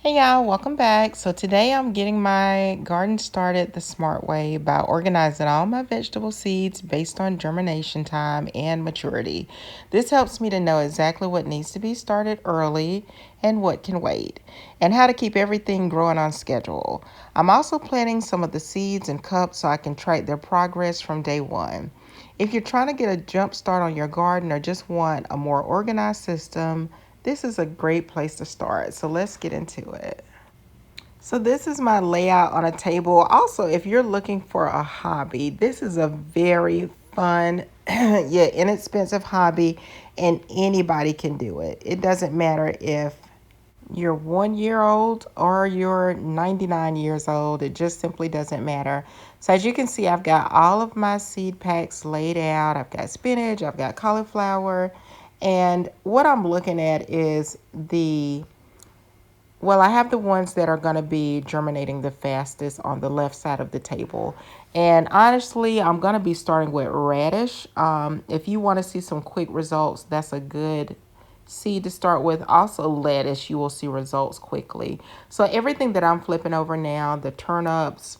Hey y'all, welcome back. So today I'm getting my garden started the smart way by organizing all my vegetable seeds based on germination time and maturity. This helps me to know exactly what needs to be started early and what can wait, and how to keep everything growing on schedule. I'm also planting some of the seeds in cups so I can track their progress from day one. If you're trying to get a jump start on your garden or just want a more organized system, this is a great place to start. So let's get into it. So this is my layout on a table. Also, if you're looking for a hobby, this is a very fun, yet inexpensive hobby, and anybody can do it. It doesn't matter if you're 1 year old or you're 99 years old. It just simply doesn't matter. So as you can see, I've got all of my seed packs laid out. I've got spinach, I've got cauliflower, and what I'm looking at is I have the ones that are going to be germinating the fastest on the left side of the table. And honestly, I'm going to be starting with radish. If you want to see some quick results, that's a good seed to start with. Also, lettuce, you will see results quickly. So everything that I'm flipping over now, the turnips,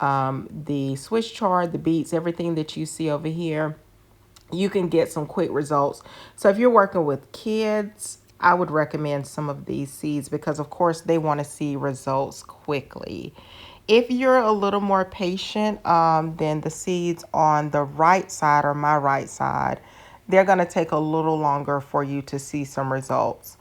the Swiss chard, the beets, everything that you see over here, you can get some quick results. So if you're working with kids, I would recommend some of these seeds because, of course, they want to see results quickly. If you're a little more patient, then the seeds on the right side or my right side, they're going to take a little longer for you to see some results.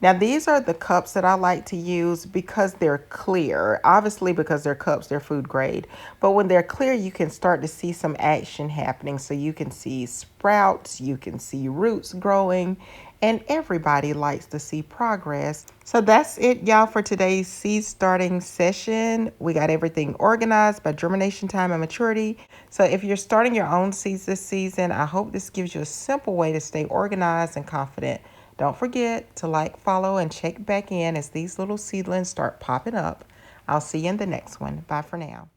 Now, these are the cups that I like to use because they're clear. Obviously, because they're cups, they're food grade. But when they're clear, you can start to see some action happening. So you can see sprouts, you can see roots growing, and everybody likes to see progress. So that's it, y'all, for today's seed starting session. We got everything organized by germination time and maturity. So if you're starting your own seeds this season, I hope this gives you a simple way to stay organized and confident. Don't forget to like, follow, and check back in as these little seedlings start popping up. I'll see you in the next one. Bye for now.